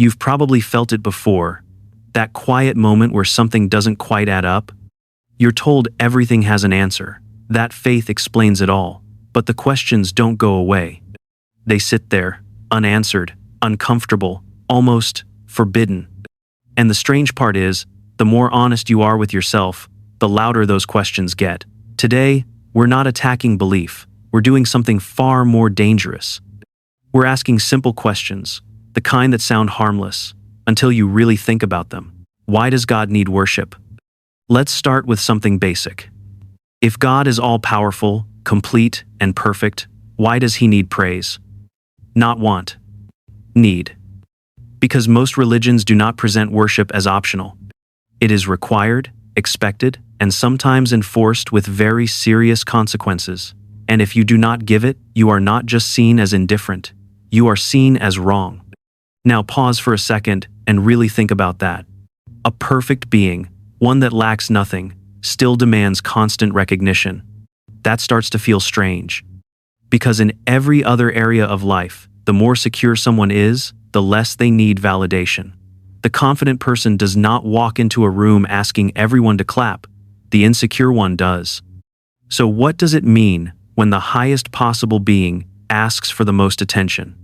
You've probably felt it before, that quiet moment where something doesn't quite add up. You're told everything has an answer, that faith explains it all, but the questions don't go away. They sit there, unanswered, uncomfortable, almost forbidden. And the strange part is, the more honest you are with yourself, the louder those questions get. Today, we're not attacking belief, we're doing something far more dangerous. We're asking simple questions, the kind that sound harmless, until you really think about them. Why does God need worship? Let's start with something basic. If God is all-powerful, complete, and perfect, why does he need praise? Not want. Need. Because most religions do not present worship as optional. It is required, expected, and sometimes enforced with very serious consequences. And if you do not give it, you are not just seen as indifferent, you are seen as wrong. Now pause for a second and really think about that. A perfect being, one that lacks nothing, still demands constant recognition. That starts to feel strange. Because in every other area of life, the more secure someone is, the less they need validation. The confident person does not walk into a room asking everyone to clap. The insecure one does. So what does it mean when the highest possible being asks for the most attention?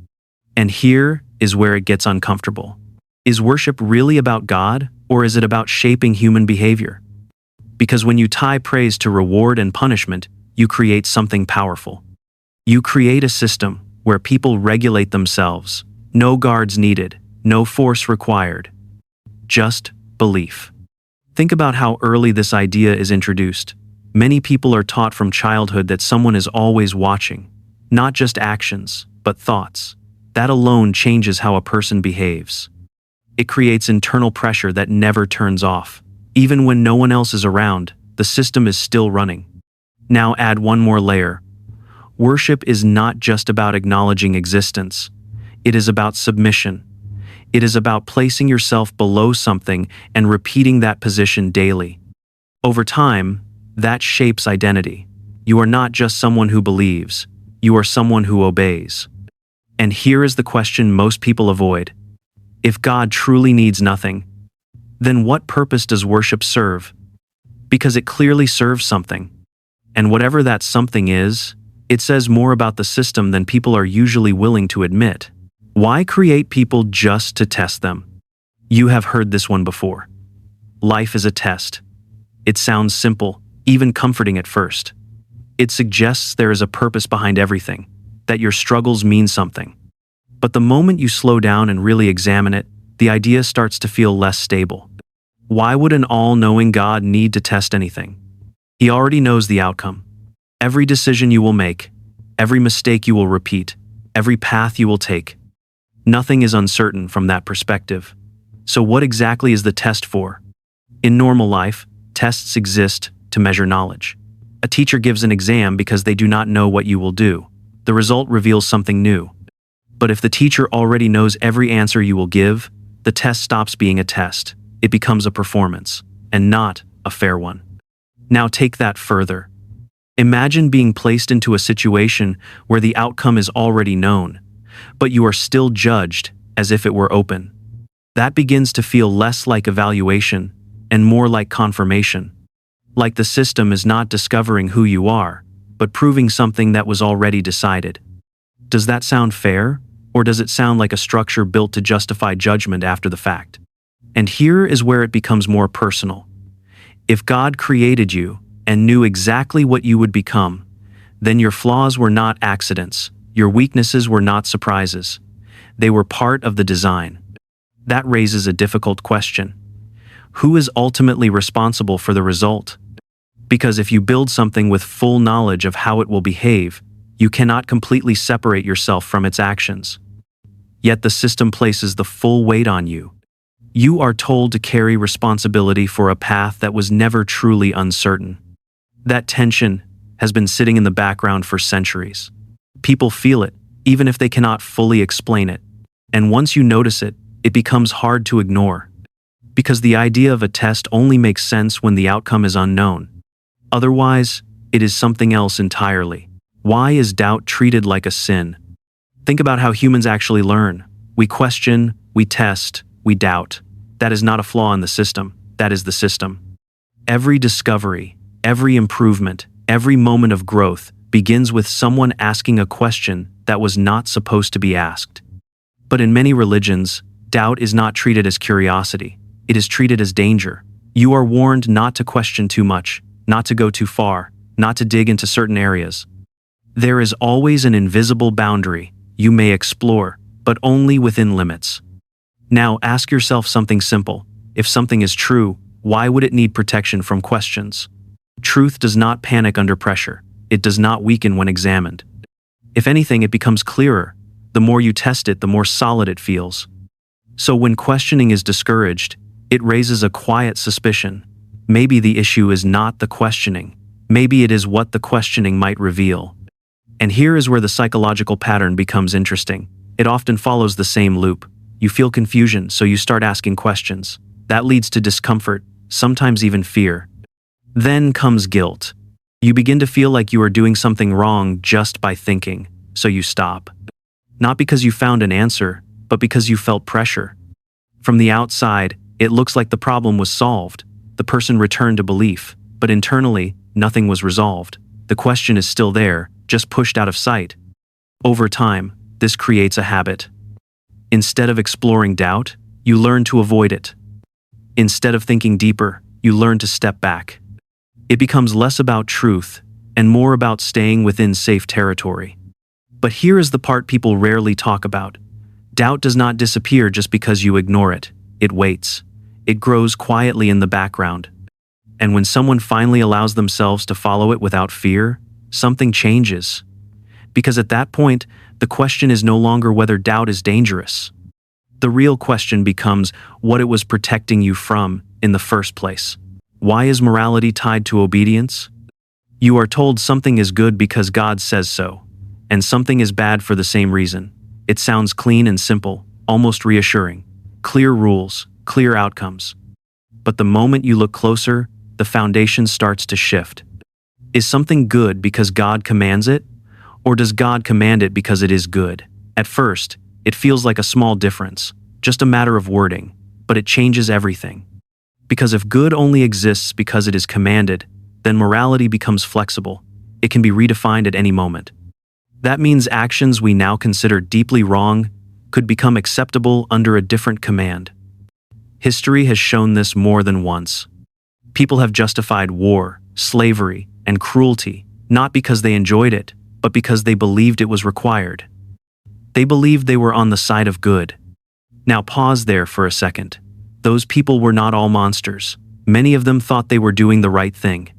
And here is where it gets uncomfortable. Is worship really about God, or is it about shaping human behavior? Because when you tie praise to reward and punishment, you create something powerful. You create a system where people regulate themselves. No guards needed, no force required. Just belief. Think about how early this idea is introduced. Many people are taught from childhood that someone is always watching. Not just actions, but thoughts. That alone changes how a person behaves. It creates internal pressure that never turns off. Even when no one else is around, the system is still running. Now add one more layer. Worship is not just about acknowledging existence. It is about submission. It is about placing yourself below something and repeating that position daily. Over time, that shapes identity. You are not just someone who believes, you are someone who obeys. And here is the question most people avoid. If God truly needs nothing, then what purpose does worship serve? Because it clearly serves something. And whatever that something is, it says more about the system than people are usually willing to admit. Why create people just to test them? You have heard this one before. Life is a test. It sounds simple, even comforting at first. It suggests there is a purpose behind everything, that your struggles mean something. But the moment you slow down and really examine it, the idea starts to feel less stable. Why would an all-knowing God need to test anything? He already knows the outcome. Every decision you will make, every mistake you will repeat, every path you will take. Nothing is uncertain from that perspective. So what exactly is the test for? In normal life, tests exist to measure knowledge. A teacher gives an exam because they do not know what you will do. The result reveals something new. But if the teacher already knows every answer you will give, the test stops being a test. It becomes a performance, and not a fair one. Now take that further. Imagine being placed into a situation where the outcome is already known, but you are still judged as if it were open. That begins to feel less like evaluation and more like confirmation. Like the system is not discovering who you are, but proving something that was already decided. Does that sound fair? Or does it sound like a structure built to justify judgment after the fact? And here is where it becomes more personal. If God created you and knew exactly what you would become, then your flaws were not accidents, your weaknesses were not surprises. They were part of the design. That raises a difficult question. Who is ultimately responsible for the result? Because if you build something with full knowledge of how it will behave, you cannot completely separate yourself from its actions. Yet the system places the full weight on you. You are told to carry responsibility for a path that was never truly uncertain. That tension has been sitting in the background for centuries. People feel it, even if they cannot fully explain it. And once you notice it, it becomes hard to ignore. Because the idea of a test only makes sense when the outcome is unknown. Otherwise, it is something else entirely. Why is doubt treated like a sin? Think about how humans actually learn. We question, We test, we doubt. That is not a flaw in the system, that is the system. Every discovery, every improvement, every moment of growth begins with someone asking a question that was not supposed to be asked. But in many religions, doubt is not treated as curiosity. It is treated as danger. You are warned not to question too much, not to go too far, not to dig into certain areas. There is always an invisible boundary you may explore, but only within limits. Now ask yourself something simple. If something is true, why would it need protection from questions? Truth does not panic under pressure. It does not weaken when examined. If anything, it becomes clearer. The more you test it, the more solid it feels. So when questioning is discouraged, it raises a quiet suspicion. Maybe the issue is not the questioning. Maybe it is what the questioning might reveal. And here is where the psychological pattern becomes interesting. It often follows the same loop. You feel confusion, so you start asking questions. That leads to discomfort, sometimes even fear. Then comes guilt. You begin to feel like you are doing something wrong just by thinking, so you stop. Not because you found an answer, but because you felt pressure. From the outside, it looks like the problem was solved. The person returned to belief, but internally, nothing was resolved. The question is still there, just pushed out of sight. Over time, this creates a habit. Instead of exploring doubt, you learn to avoid it. Instead of thinking deeper, you learn to step back. It becomes less about truth and more about staying within safe territory. But here is the part people rarely talk about. Doubt does not disappear just because you ignore it. It waits. It grows quietly in the background. And when someone finally allows themselves to follow it without fear, something changes. Because at that point, the question is no longer whether doubt is dangerous. The real question becomes what it was protecting you from in the first place. Why is morality tied to obedience? You are told something is good because God says so, and something is bad for the same reason. It sounds clean and simple, almost reassuring. Clear rules, clear outcomes. But the moment you look closer, the foundation starts to shift. Is something good because God commands it? Or does God command it because it is good? At first, it feels like a small difference, just a matter of wording, but it changes everything. Because if good only exists because it is commanded, then morality becomes flexible. It can be redefined at any moment. That means actions we now consider deeply wrong could become acceptable under a different command. History has shown this more than once. People have justified war, slavery, and cruelty, not because they enjoyed it, but because they believed it was required. They believed they were on the side of good. Now pause there for a second. Those people were not all monsters. Many of them thought they were doing the right thing.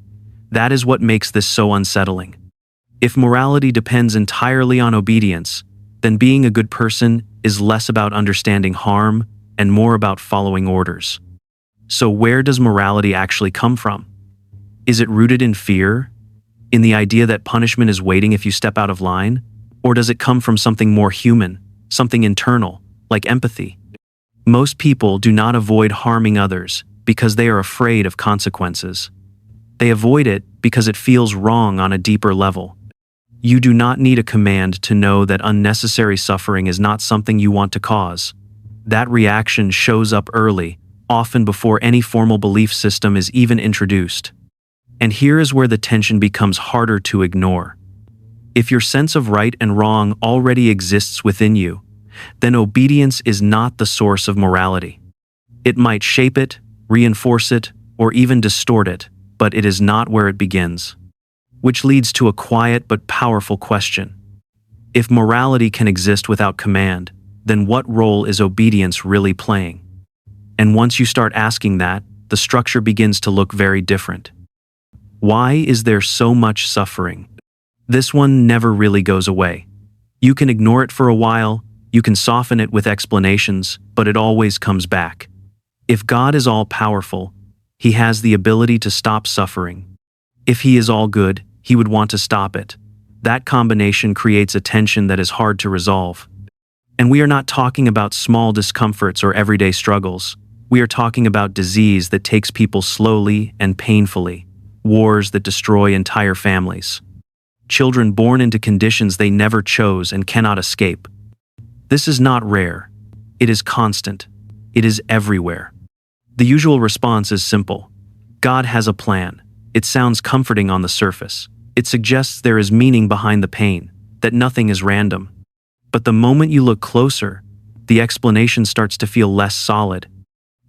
That is what makes this so unsettling. If morality depends entirely on obedience, then being a good person is less about understanding harm and more about following orders. So where does morality actually come from? Is it rooted in fear? In the idea that punishment is waiting if you step out of line? Or does it come from something more human, something internal, like empathy? Most people do not avoid harming others because they are afraid of consequences. They avoid it because it feels wrong on a deeper level. You do not need a command to know that unnecessary suffering is not something you want to cause. That reaction shows up early, often before any formal belief system is even introduced. And here is where the tension becomes harder to ignore. If your sense of right and wrong already exists within you, then obedience is not the source of morality. It might shape it, reinforce it, or even distort it, but it is not where it begins. Which leads to a quiet but powerful question. If morality can exist without command, then what role is obedience really playing? And once you start asking that, the structure begins to look very different. Why is there so much suffering? This one never really goes away. You can ignore it for a while, you can soften it with explanations, but it always comes back. If God is all-powerful, He has the ability to stop suffering. If He is all good, He would want to stop it. That combination creates a tension that is hard to resolve. And we are not talking about small discomforts or everyday struggles. We are talking about disease that takes people slowly and painfully, wars that destroy entire families, children born into conditions they never chose and cannot escape. This is not rare. It is constant. It is everywhere. The usual response is simple. God has a plan. It sounds comforting on the surface. It suggests there is meaning behind the pain, that nothing is random. But the moment you look closer, the explanation starts to feel less solid.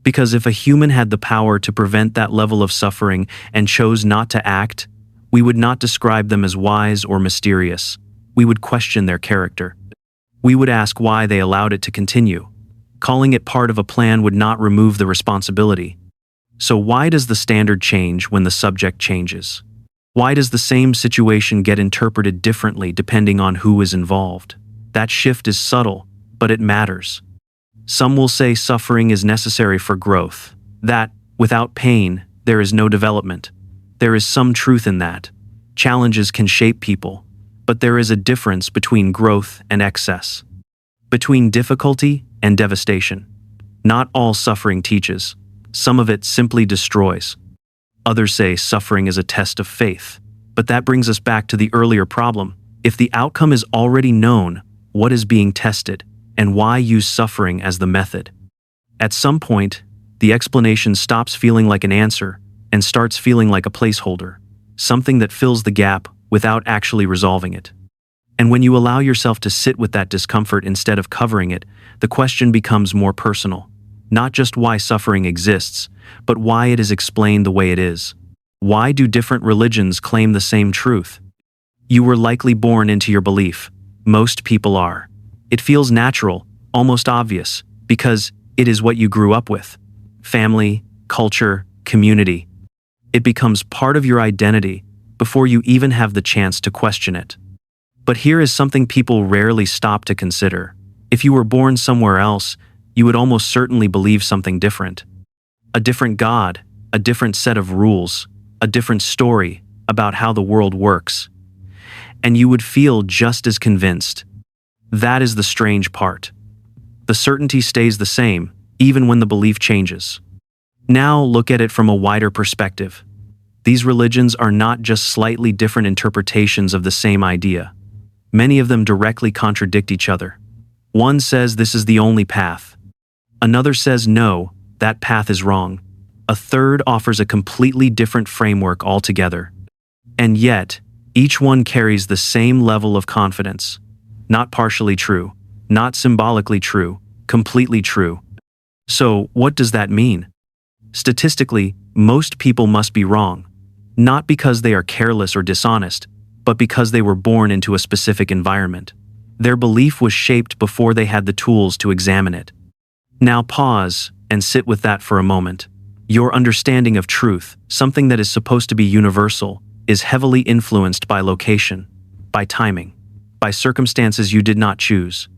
Because if a human had the power to prevent that level of suffering and chose not to act, we would not describe them as wise or mysterious. We would question their character. We would ask why they allowed it to continue. Calling it part of a plan would not remove the responsibility. So why does the standard change when the subject changes? Why does the same situation get interpreted differently depending on who is involved? That shift is subtle, but it matters. Some will say suffering is necessary for growth, that, without pain, there is no development. There is some truth in that. Challenges can shape people, but there is a difference between growth and excess. Between difficulty and devastation. Not all suffering teaches. Some of it simply destroys. Others say suffering is a test of faith. But that brings us back to the earlier problem. If the outcome is already known, what is being tested, and why use suffering as the method? At some point, the explanation stops feeling like an answer and starts feeling like a placeholder, something that fills the gap without actually resolving it. And when you allow yourself to sit with that discomfort instead of covering it, the question becomes more personal. Not just why suffering exists, but why it is explained the way it is. Why do different religions claim the same truth? You were likely born into your belief. Most people are. It feels natural, almost obvious, because it is what you grew up with. Family, culture, community. It becomes part of your identity before you even have the chance to question it. But here is something people rarely stop to consider. If you were born somewhere else, you would almost certainly believe something different. A different God, a different set of rules, a different story about how the world works. And you would feel just as convinced. That is the strange part. The certainty stays the same, even when the belief changes. Now look at it from a wider perspective. These religions are not just slightly different interpretations of the same idea. Many of them directly contradict each other. One says this is the only path. Another says no, that path is wrong. A third offers a completely different framework altogether. And yet, each one carries the same level of confidence. Not partially true, not symbolically true, completely true. So, what does that mean? Statistically, most people must be wrong. Not because they are careless or dishonest, but because they were born into a specific environment. Their belief was shaped before they had the tools to examine it. Now pause and sit with that for a moment. Your understanding of truth, something that is supposed to be universal, is heavily influenced by location, by timing, by circumstances you did not choose.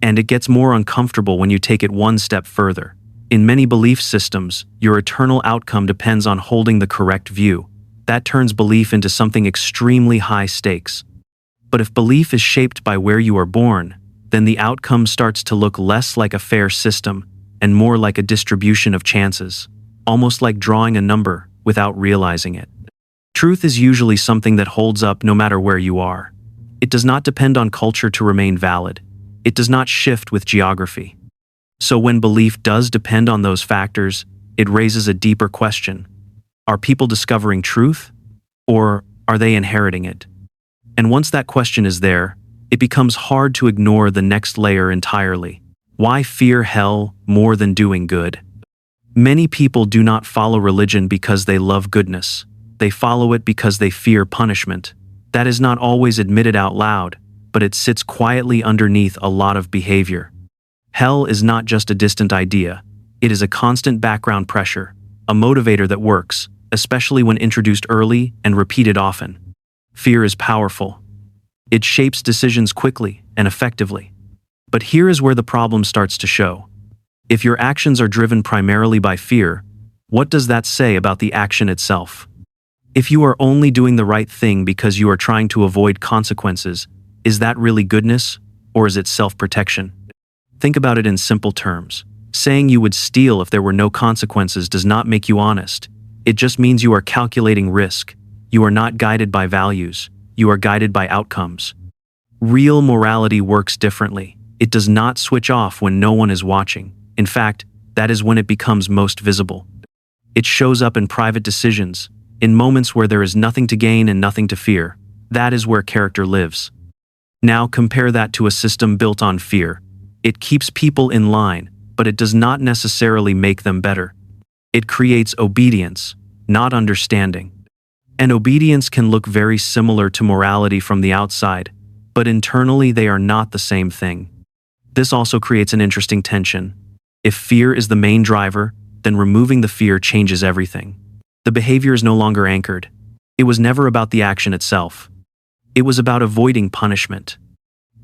And it gets more uncomfortable when you take it one step further. In many belief systems, your eternal outcome depends on holding the correct view. That turns belief into something extremely high stakes. But if belief is shaped by where you are born, then the outcome starts to look less like a fair system and more like a distribution of chances, almost like drawing a number without realizing it. Truth is usually something that holds up no matter where you are. It does not depend on culture to remain valid. It does not shift with geography. So when belief does depend on those factors, it raises a deeper question. Are people discovering truth, or are they inheriting it? And once that question is there, it becomes hard to ignore the next layer entirely. Why fear hell more than doing good? Many people do not follow religion because they love goodness. They follow it because they fear punishment. That is not always admitted out loud, but it sits quietly underneath a lot of behavior. Hell is not just a distant idea. It is a constant background pressure, a motivator that works, especially when introduced early and repeated often. Fear is powerful. It shapes decisions quickly and effectively. But here is where the problem starts to show. If your actions are driven primarily by fear, what does that say about the action itself? If you are only doing the right thing because you are trying to avoid consequences, is that really goodness, or is it self-protection? Think about it in simple terms. Saying you would steal if there were no consequences does not make you honest. It just means you are calculating risk. You are not guided by values. You are guided by outcomes. Real morality works differently. It does not switch off when no one is watching. In fact, that is when it becomes most visible. It shows up in private decisions, in moments where there is nothing to gain and nothing to fear. That is where character lives. Now compare that to a system built on fear. It keeps people in line, but it does not necessarily make them better. It creates obedience, not understanding. And obedience can look very similar to morality from the outside, but internally they are not the same thing. This also creates an interesting tension. If fear is the main driver, then removing the fear changes everything. The behavior is no longer anchored. It was never about the action itself. It was about avoiding punishment.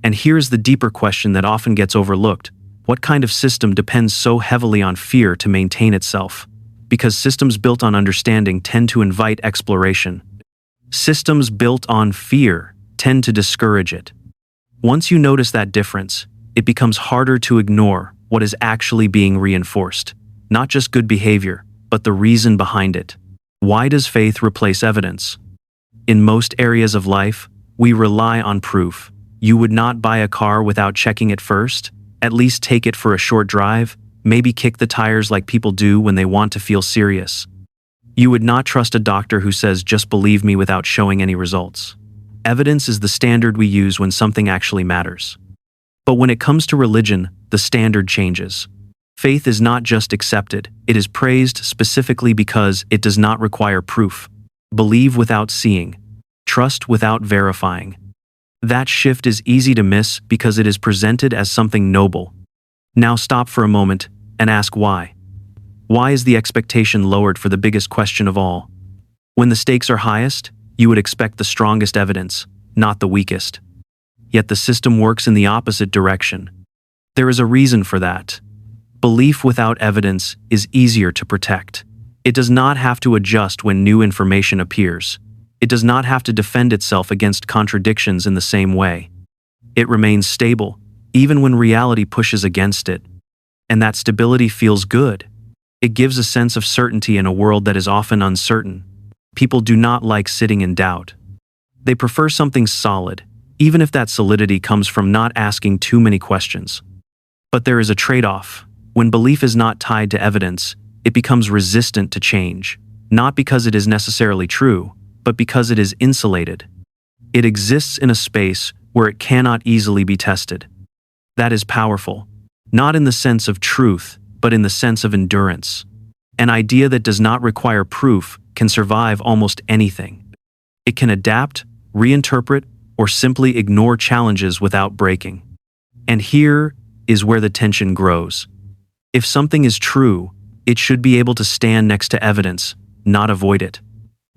And here's the deeper question that often gets overlooked. What kind of system depends so heavily on fear to maintain itself? Because systems built on understanding tend to invite exploration. Systems built on fear tend to discourage it. Once you notice that difference, it becomes harder to ignore what is actually being reinforced. Not just good behavior, but the reason behind it. Why does faith replace evidence? In most areas of life, we rely on proof. You would not buy a car without checking it first, at least take it for a short drive, maybe kick the tires like people do when they want to feel serious. You would not trust a doctor who says, "Just believe me," without showing any results. Evidence is the standard we use when something actually matters. But when it comes to religion, the standard changes. Faith is not just accepted, it is praised specifically because it does not require proof. Believe without seeing. Trust without verifying. That shift is easy to miss because it is presented as something noble. Now stop for a moment and ask why. Why is the expectation lowered for the biggest question of all? When the stakes are highest, you would expect the strongest evidence, not the weakest. Yet the system works in the opposite direction. There is a reason for that. Belief without evidence is easier to protect. It does not have to adjust when new information appears. It does not have to defend itself against contradictions in the same way. It remains stable, even when reality pushes against it. And that stability feels good. It gives a sense of certainty in a world that is often uncertain. People do not like sitting in doubt. They prefer something solid, even if that solidity comes from not asking too many questions. But there is a trade-off. When belief is not tied to evidence, it becomes resistant to change, not because it is necessarily true, but because it is insulated. It exists in a space where it cannot easily be tested. That is powerful, not in the sense of truth, but in the sense of endurance. An idea that does not require proof can survive almost anything. It can adapt, reinterpret, or simply ignore challenges without breaking. And here is where the tension grows. If something is true, it should be able to stand next to evidence, not avoid it.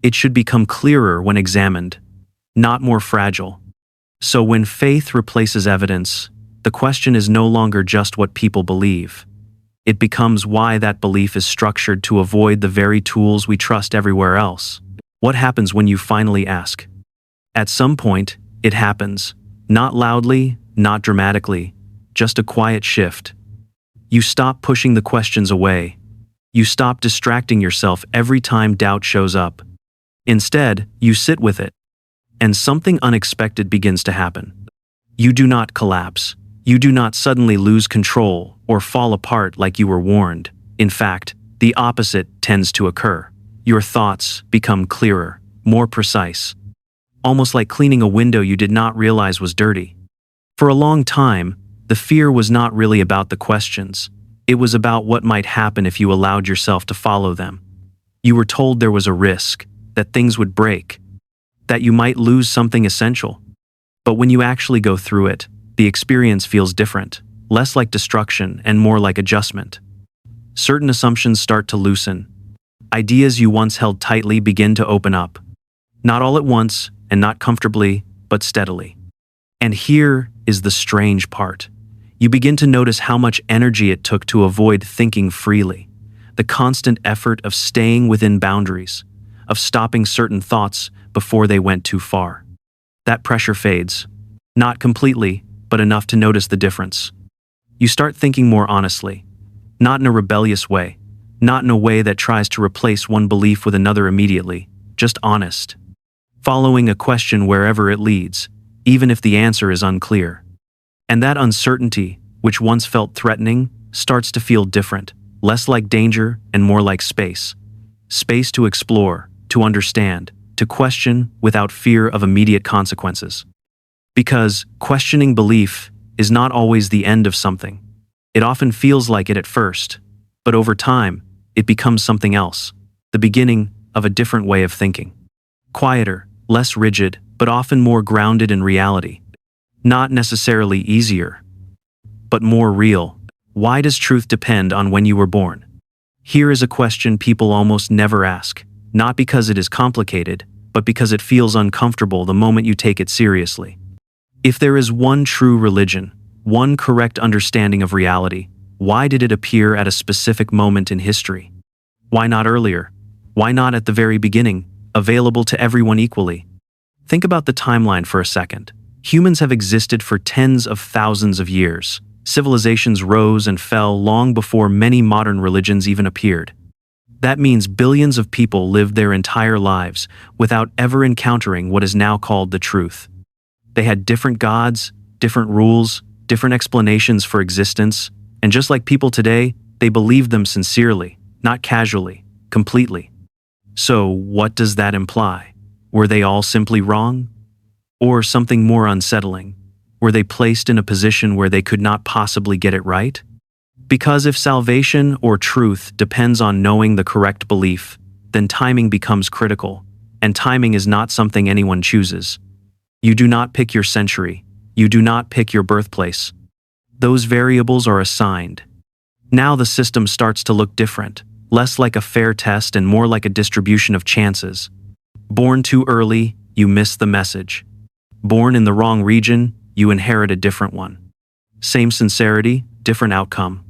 It should become clearer when examined, not more fragile. So when faith replaces evidence, the question is no longer just what people believe. It becomes why that belief is structured to avoid the very tools we trust everywhere else. What happens when you finally ask? At some point, it happens. Not loudly, not dramatically, just a quiet shift. You stop pushing the questions away. You stop distracting yourself every time doubt shows up. Instead, you sit with it. And something unexpected begins to happen. You do not collapse. You do not suddenly lose control or fall apart like you were warned. In fact, the opposite tends to occur. Your thoughts become clearer, more precise. Almost like cleaning a window you did not realize was dirty. For a long time, the fear was not really about the questions. It was about what might happen if you allowed yourself to follow them. You were told there was a risk, that things would break, that you might lose something essential. But when you actually go through it, the experience feels different, less like destruction and more like adjustment. Certain assumptions start to loosen. Ideas you once held tightly begin to open up. Not all at once, and not comfortably, but steadily. And here is the strange part. You begin to notice how much energy it took to avoid thinking freely. The constant effort of staying within boundaries, of stopping certain thoughts before they went too far. That pressure fades. Not completely, but enough to notice the difference. You start thinking more honestly, not in a rebellious way, not in a way that tries to replace one belief with another immediately, just honest. Following a question wherever it leads, even if the answer is unclear. And that uncertainty, which once felt threatening, starts to feel different, less like danger and more like space. Space to explore, to understand, to question without fear of immediate consequences. Because questioning belief is not always the end of something. It often feels like it at first, but over time, it becomes something else, the beginning of a different way of thinking. Quieter, less rigid, but often more grounded in reality. Not necessarily easier, but more real. Why does truth depend on when you were born? Here is a question people almost never ask, not because it is complicated, but because it feels uncomfortable the moment you take it seriously. If there is one true religion, one correct understanding of reality, why did it appear at a specific moment in history? Why not earlier? Why not at the very beginning, available to everyone equally? Think about the timeline for a second. Humans have existed for tens of thousands of years. Civilizations rose and fell long before many modern religions even appeared. That means billions of people lived their entire lives without ever encountering what is now called the truth. They had different gods, different rules, different explanations for existence, and just like people today, they believed them sincerely, not casually, completely. So, what does that imply? Were they all simply wrong? Or something more unsettling? Were they placed in a position where they could not possibly get it right? Because if salvation or truth depends on knowing the correct belief, then timing becomes critical, and timing is not something anyone chooses. You do not pick your century. You do not pick your birthplace. Those variables are assigned. Now the system starts to look different, less like a fair test and more like a distribution of chances. Born too early, you miss the message. Born in the wrong region, you inherit a different one. Same sincerity, different outcome.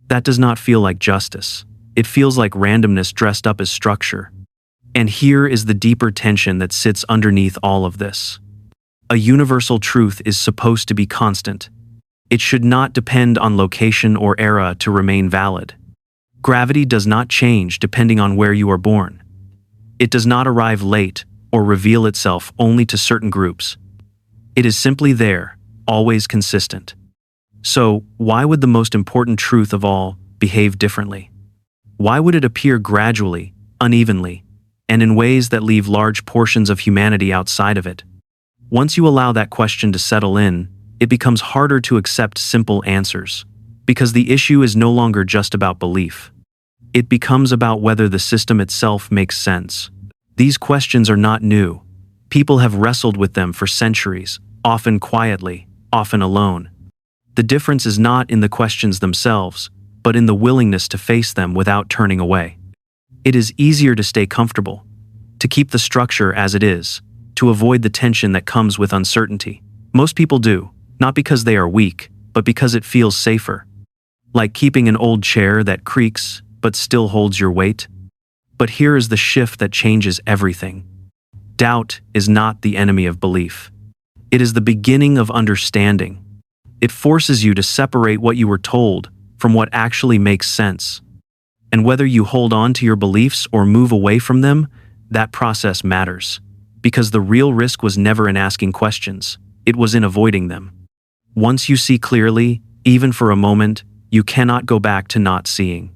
That does not feel like justice. It feels like randomness dressed up as structure. And here is the deeper tension that sits underneath all of this. A universal truth is supposed to be constant. It should not depend on location or era to remain valid. Gravity does not change depending on where you are born. It does not arrive late or reveal itself only to certain groups. It is simply there, always consistent. So, why would the most important truth of all behave differently? Why would it appear gradually, unevenly, and in ways that leave large portions of humanity outside of it? Once you allow that question to settle in, it becomes harder to accept simple answers, because the issue is no longer just about belief. It becomes about whether the system itself makes sense. These questions are not new. People have wrestled with them for centuries, often quietly, often alone. The difference is not in the questions themselves, but in the willingness to face them without turning away. It is easier to stay comfortable, to keep the structure as it is, to avoid the tension that comes with uncertainty. Most people do, not because they are weak, but because it feels safer. Like keeping an old chair that creaks but still holds your weight. But here is the shift that changes everything. Doubt is not the enemy of belief. It is the beginning of understanding. It forces you to separate what you were told from what actually makes sense. And whether you hold on to your beliefs or move away from them, that process matters. Because the real risk was never in asking questions, it was in avoiding them. Once you see clearly, even for a moment, you cannot go back to not seeing.